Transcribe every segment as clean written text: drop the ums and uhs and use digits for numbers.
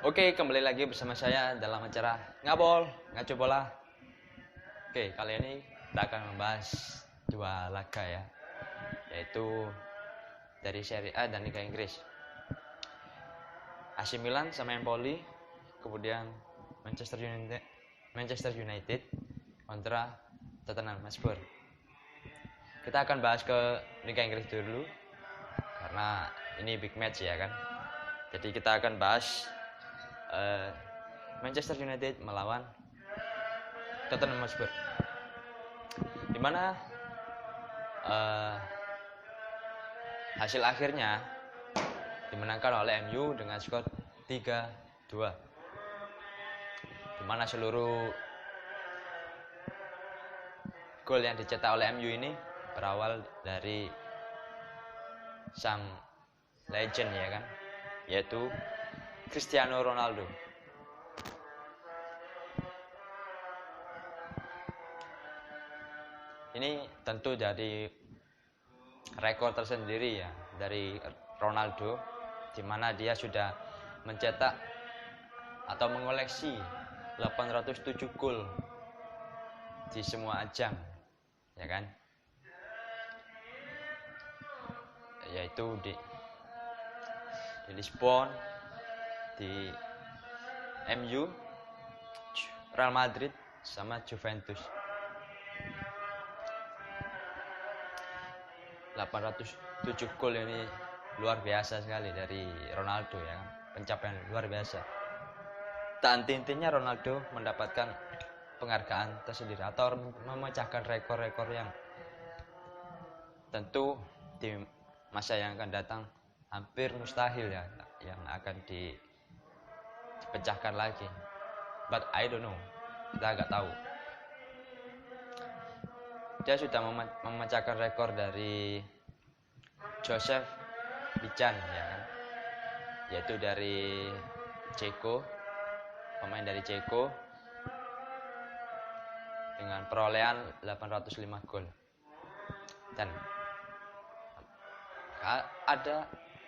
Oke, kembali lagi bersama saya dalam acara Ngabol, Ngaco Bola. Oke, kali ini kita akan membahas dua laga ya, yaitu dari Serie A dan Liga Inggris. AC Milan sama Empoli, kemudian Manchester United kontra Tottenham Hotspur. Kita akan bahas ke Liga Inggris dulu, karena ini big match ya kan. Jadi kita akan bahas Manchester United melawan Tottenham Hotspur, dimana hasil akhirnya dimenangkan oleh MU dengan skor 3-2, dimana seluruh gol yang dicetak oleh MU ini berawal dari sang legend ya kan, yaitu Cristiano Ronaldo. Ini tentu jadi rekor tersendiri ya dari Ronaldo, di mana dia sudah mencetak atau mengoleksi 807 gol di semua ajang ya kan, yaitu di Lisbon, di MU, Real Madrid sama Juventus. 807 gol ini luar biasa sekali dari Ronaldo ya kan, pencapaian luar biasa. Tak henti-hentinya Ronaldo mendapatkan penghargaan tersendiri atau memecahkan rekor-rekor yang tentu di masa yang akan datang hampir mustahil ya, yang akan dipecahkan lagi. But I don't know, kita nggak tahu. Dia sudah memecahkan rekor dari Joseph Bican ya kan, yaitu dari Ceko, pemain dari Ceko, dengan perolehan 805 gol. Dan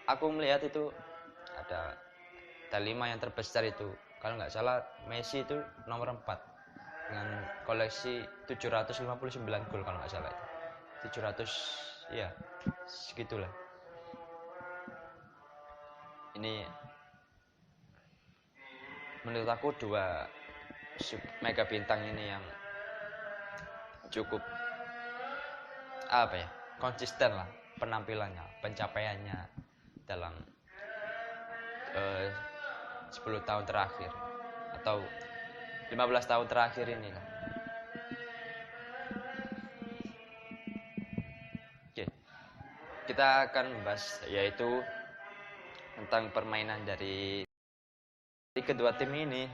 aku melihat itu ada 5 yang terbesar itu, kalau nggak salah Messi itu nomor 4 dengan koleksi 759 gol kalau nggak salah itu. 700 ya, segitulah. Ini menurut aku dua mega bintang ini yang cukup konsisten lah penampilannya, pencapaiannya dalam 10 tahun terakhir atau 15 tahun terakhir ini lah. Oke, kita akan membahas yaitu tentang permainan dari kedua tim ini.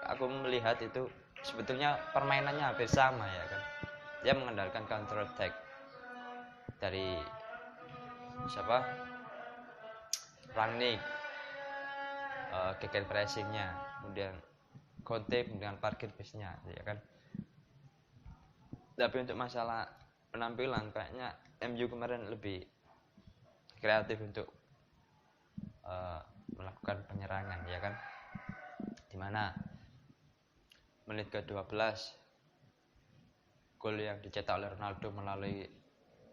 Aku melihat itu sebetulnya permainannya hampir sama ya kan. Dia mengandalkan counter attack dari Rangnick, gegen pressingnya, kemudian Conte dengan parkir bisnya ya kan. Tapi untuk masalah penampilan kayaknya MU kemarin lebih kreatif untuk melakukan penyerangan ya kan, dimana menit ke-12 gol yang dicetak oleh Ronaldo melalui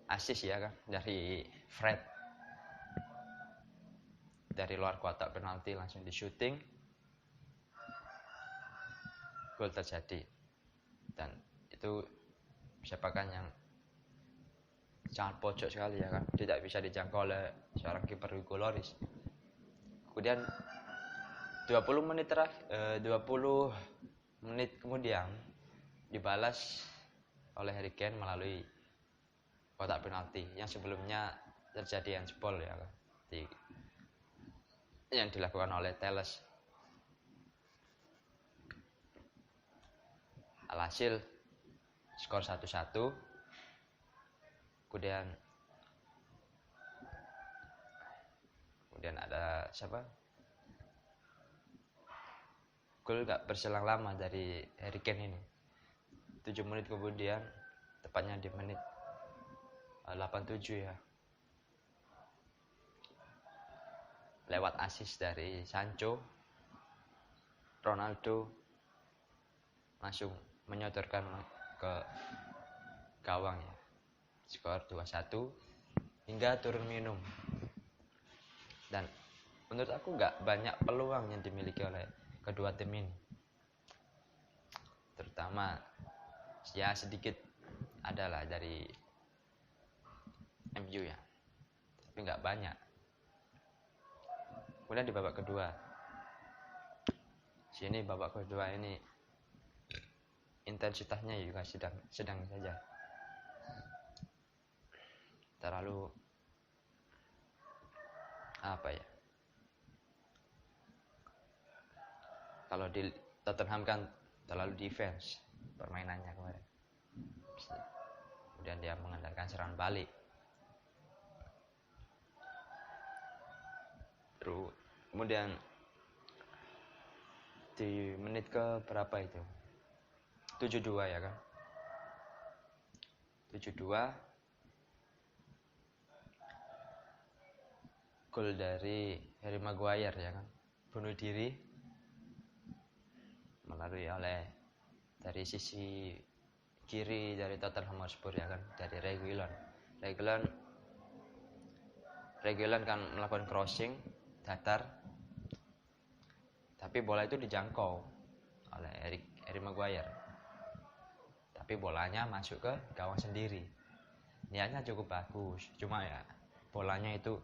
assist ya kan dari Fred dari luar kotak penalti, langsung di shooting, gol terjadi. Dan itu sepakan yang sangat pojok sekali ya kan, tidak bisa dijangkau oleh seorang kiper Hugo Lloris. Kemudian 20 menit kemudian dibalas oleh Harry Kane melalui kotak penalti yang sebelumnya terjadi handball ya kan, yang dilakukan oleh Telles. Alhasil skor 1-1. Kemudian ada gol gak berselang lama dari Harry Kane ini, 7 menit kemudian, tepatnya di menit 87 ya, lewat assist dari Sancho, Ronaldo langsung menyodorkan ke gawang ya. Skor 2-1 hingga turun minum. Dan menurut aku nggak banyak peluang yang dimiliki oleh kedua tim ini. Terutama ya sedikit adalah dari MU ya. Tapi nggak banyak. Kemudian di babak kedua. Sini babak kedua ini intensitasnya juga sedang saja. Terlalu apa ya? Kalau di Tottenham kan terlalu defense permainannya kemarin. Kemudian dia mengandalkan serangan balik. Terus kemudian di menit ke berapa itu? 72 ya kan? 72 gol dari Harry Maguire ya kan? Bunuh diri melalui oleh dari sisi kiri dari Tottenham Hotspur ya kan, dari Reguilon kan melakukan crossing datar, tapi bola itu dijangkau oleh Harry Maguire, tapi bolanya masuk ke gawang sendiri. Niatnya cukup bagus, cuma ya bolanya itu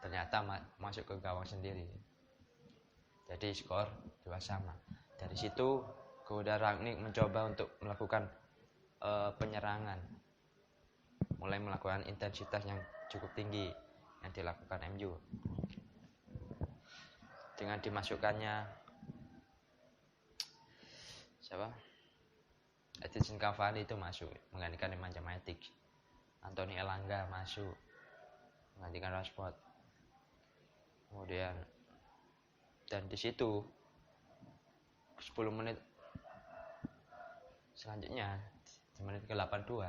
ternyata masuk ke gawang sendiri. Jadi skor 2-2. Dari situ kemudian Rangnick mencoba untuk melakukan penyerangan, mulai melakukan intensitas yang cukup tinggi yang dilakukan MU dengan dimasukkannya siapa? Edinson Cavani itu masuk menggantikan Nemanja Matic. Anthony Elanga masuk menggantikan Rashford. Kemudian dan di situ 10 menit selanjutnya di menit ke-82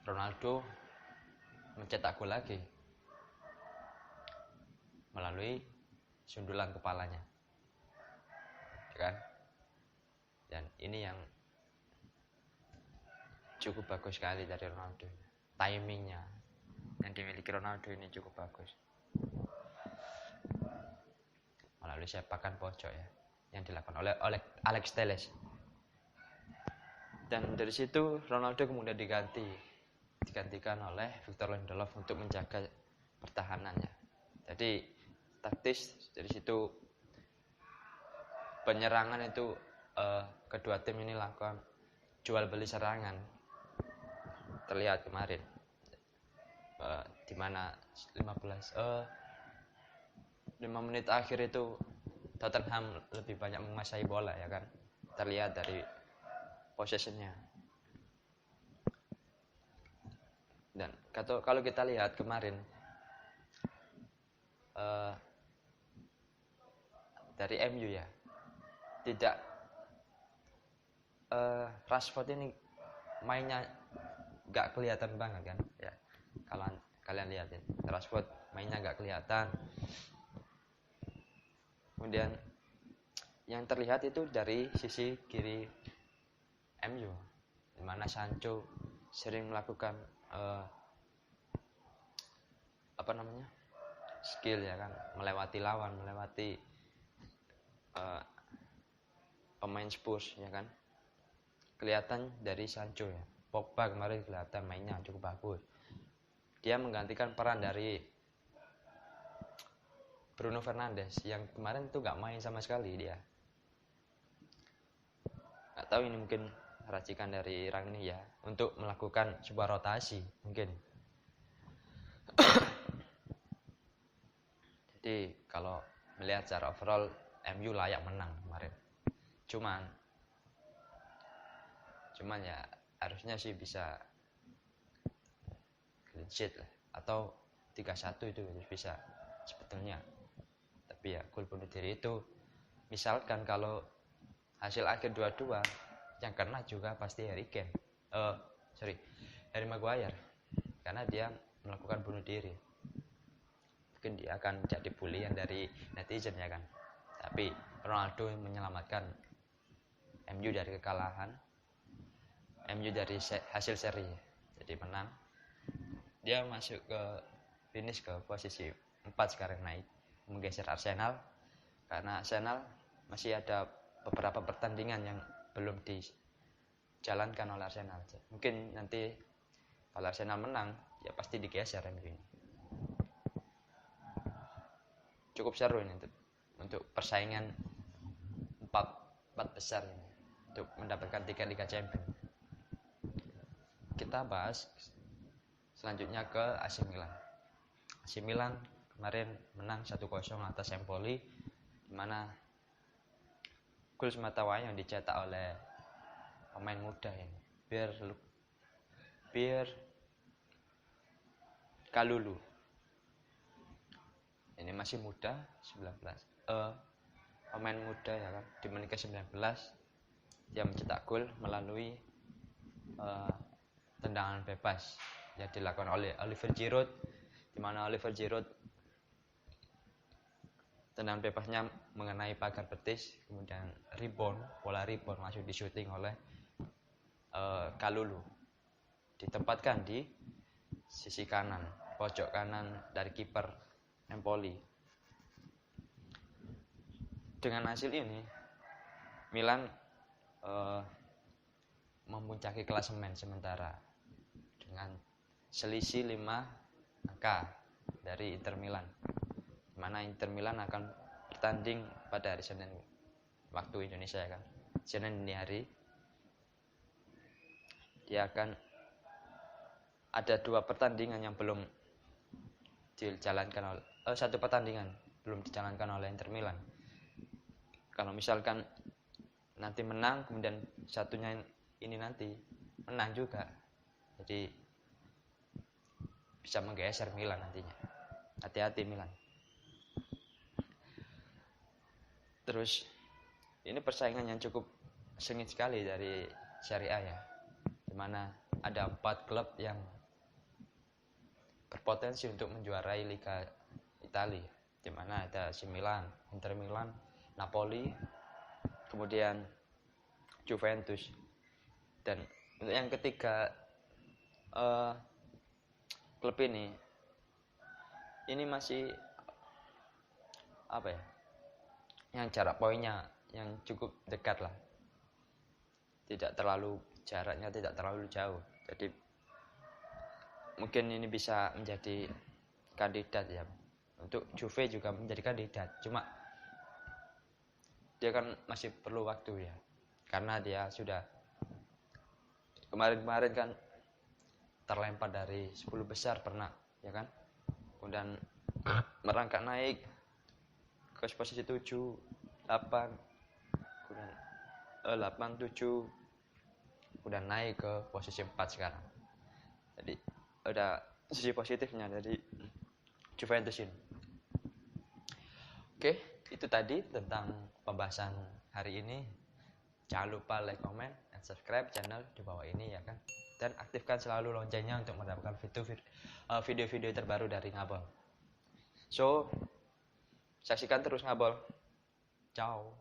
Ronaldo mencetak gol lagi melalui sundulan kepalanya, kan? Dan ini yang cukup bagus sekali dari Ronaldo. Timingnya yang dimiliki Ronaldo ini cukup bagus melalui sepakan pojok ya yang dilakukan oleh Alex Telles. Dan dari situ Ronaldo kemudian digantikan oleh Victor Lindelof untuk menjaga pertahanannya. Jadi taktis dari situ penyerangan itu kedua tim ini lakukan jual beli serangan. Terlihat kemarin di mana 5 menit akhir itu Tottenham lebih banyak menguasai bola ya kan. Terlihat dari possessionnya. Dan kalau kita lihat kemarin dari MU ya, tidak Rashford ini mainnya nggak kelihatan banget kan ya. Kalau kalian lihatin Rashford mainnya nggak kelihatan. Kemudian yang terlihat itu dari sisi kiri MU, di mana Sancho sering melakukan skill ya kan, melewati lawan, melewati pemain Spurs ya kan. Kelihatan dari Sancho ya. Pogba kemarin kelihatan mainnya cukup bagus. Dia menggantikan peran dari Bruno Fernandes yang kemarin tuh nggak main sama sekali dia. Nggak tahu ini mungkin racikan dari Rangnick ya untuk melakukan sebuah rotasi mungkin. Jadi kalau melihat secara overall MU layak menang kemarin. Cuman ya harusnya sih bisa clean sheet lah atau 3-1 itu bisa sebetulnya. Tapi ya gol bunuh diri itu misalkan kalau hasil akhir 2-2 yang kena juga pasti Harry Maguire karena dia melakukan bunuh diri. mungkin dia akan jadi bulian dari netizen ya kan. Tapi Ronaldo menyelamatkan MU dari kekalahan, MU dari hasil seri, jadi menang. Dia masuk ke finish ke posisi 4 sekarang, naik menggeser Arsenal, karena Arsenal masih ada beberapa pertandingan yang belum dijalankan oleh Arsenal. Mungkin nanti kalau Arsenal menang ya pasti digeser MU ini. Cukup seru ini untuk persaingan 4 besar ini untuk mendapatkan tiket Liga Champions. Kita bahas selanjutnya ke AC Milan. AC Milan kemarin menang 1-0 atas Empoli, di mana gol semata wayang yang dicetak oleh pemain muda ini, Pierre Kalulu. Ini masih muda, 19. Pemain muda ya kan, di menit ke-19 dia mencetak gol melalui tendangan bebas yang dilakukan oleh Oliver Giroud, di mana Oliver Giroud tendangan bebasnya mengenai pagar betis, kemudian bola rebound langsung di-shooting oleh Kalulu, ditempatkan di sisi kanan, pojok kanan dari kiper Empoli. Dengan hasil ini Milan memuncaki klasemen sementara dengan selisih 5 angka dari Inter Milan, di mana Inter Milan akan bertanding pada hari Senin waktu Indonesia ya kan, Senin dini hari. Dia akan ada 2 pertandingan yang belum dijalankan oleh satu pertandingan belum dijalankan oleh Inter Milan. Kalau misalkan nanti menang, kemudian satunya ini nanti menang juga, jadi bisa menggeser Milan nantinya. Hati-hati Milan. Terus ini persaingan yang cukup sengit sekali dari Serie A ya, dimana ada 4 klub yang berpotensi untuk menjuarai Liga Italia, dimana ada AC Milan, Inter Milan, Napoli, kemudian Juventus, dan untuk yang ketiga klub ini masih apa ya, yang jarak poinnya yang cukup dekat lah, jaraknya tidak terlalu jauh, jadi mungkin ini bisa menjadi kandidat ya. Untuk Juve juga menjadi kandidat, cuma dia kan masih perlu waktu ya, karena dia sudah kemarin kan terlempar dari 10 besar pernah ya kan, kemudian merangkak naik ke posisi 7, 8, kemudian 8, 7, kemudian naik ke posisi 4 sekarang. Jadi ada sisi positifnya dari Juventus ini. Oke, itu tadi tentang pembahasan hari ini. Jangan lupa like, comment, dan subscribe channel di bawah ini ya kan. Dan aktifkan selalu loncengnya untuk mendapatkan video-video terbaru dari Ngabol. So, saksikan terus Ngabol. Ciao.